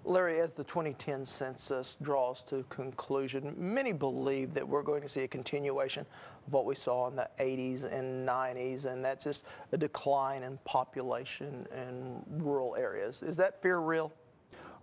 Larry, as the 2010 census draws to conclusion, many believe that we're going to see a continuation of what we saw in the 80s and 90s, and that's just a decline in population in rural areas. Is that fear real?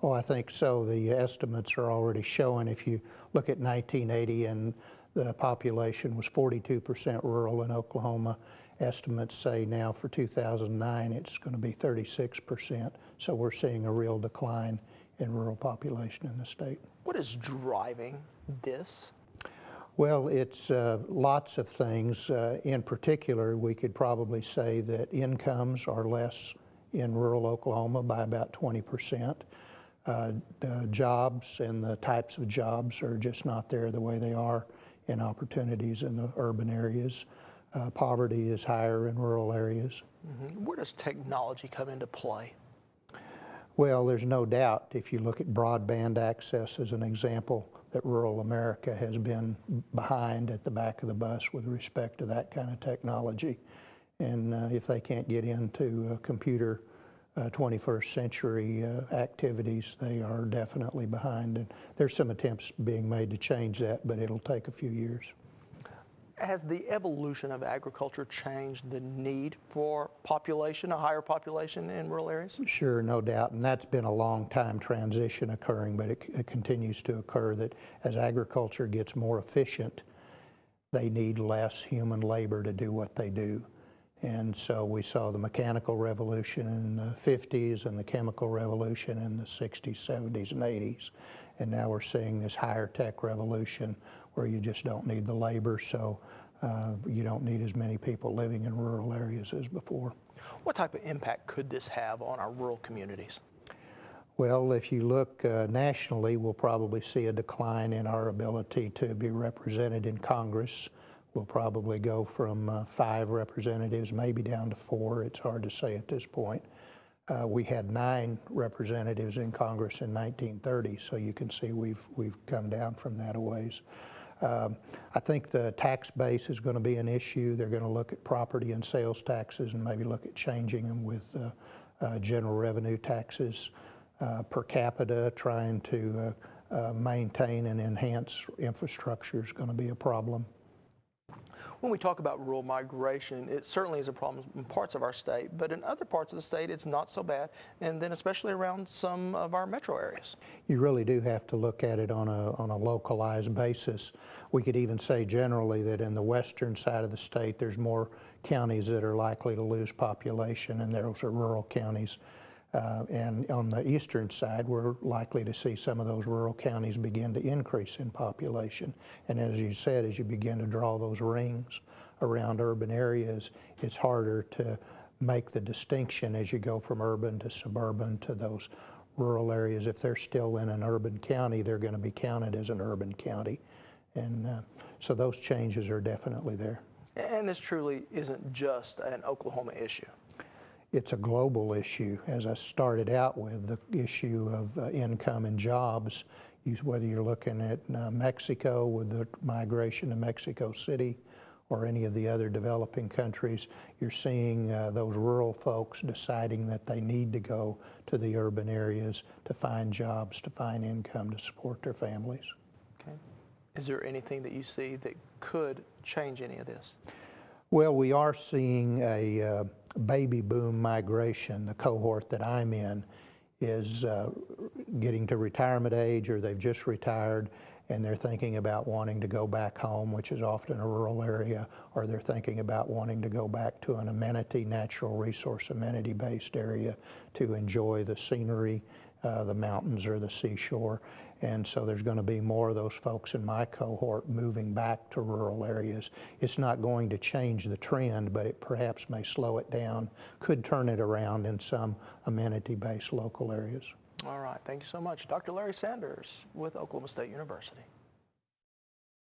Oh, I think so. The estimates are already showing, if you look at 1980 and the population was 42% rural in Oklahoma, estimates say now for 2009 it's going to be 36%. So we're seeing a real decline in rural population in the state. What is driving this? Well, it's lots of things. In particular, we could probably say that incomes are less in rural Oklahoma by about 20%. Jobs and the types of jobs are just not there the way they are in opportunities in the urban areas. Poverty is higher in rural areas. Where does technology come into play? Well, there's no doubt, if you look at broadband access as an example, that rural America has been behind at the back of the bus with respect to that kind of technology. And if they can't get into computer 21st century activities, they are definitely behind. And there's some attempts being made to change that, but it'll take a few years. Has the evolution of agriculture changed the need for population, a higher population in rural areas? Sure, no doubt, and that's been a long time transition occurring, but it continues to occur that as agriculture gets more efficient, they need less human labor to do what they do. And so we saw the mechanical revolution in the 50s and the chemical revolution in the 60s, 70s, and 80s. And now we're seeing this higher tech revolution where you just don't need the labor, so you don't need as many people living in rural areas as before. What type of impact could this have on our rural communities? Well, if you look nationally, we'll probably see a decline in our ability to be represented in Congress. We'll probably go from 5 representatives maybe down to 4. It's hard to say at this point. We had 9 representatives in Congress in 1930, so you can see we've come down from that a ways. I think the tax base is going to be an issue. They're going to look at property and sales taxes and maybe look at changing them with general revenue taxes. Per capita, trying to maintain and enhance infrastructure is going to be a problem. When we talk about rural migration, it certainly is a problem in parts of our state, but in other parts of the state it's not so bad, and then especially around some of our metro areas. You really do have to look at it on a localized basis. We could even say generally that in the western side of the state there's more counties that are likely to lose population, and those are rural counties. And on the eastern side, we're likely to see some of those rural counties begin to increase in population. And as you said, as you begin to draw those rings around urban areas, it's harder to make the distinction as you go from urban to suburban to those rural areas. If they're still in an urban county, they're going to be counted as an urban county. And so those changes are definitely there. And this truly isn't just an Oklahoma issue. It's a global issue. As I started out with, the issue of income and jobs, whether you're looking at Mexico with the migration to Mexico City or any of the other developing countries, you're seeing those rural folks deciding that they need to go to the urban areas to find jobs, to find income, to support their families. Okay. Is there anything that you see that could change any of this? Well, we are seeing a baby boom migration. The cohort that I'm in is getting to retirement age, or they've just retired, and they're thinking about wanting to go back home, which is often a rural area, or they're thinking about wanting to go back to an amenity, natural resource amenity-based area to enjoy the scenery, the mountains or the seashore. And so there's going to be more of those folks in my cohort moving back to rural areas. It's not going to change the trend, but it perhaps may slow it down, could turn it around in some amenity-based local areas. All right, thank you so much. Dr. Larry Sanders with Oklahoma State University.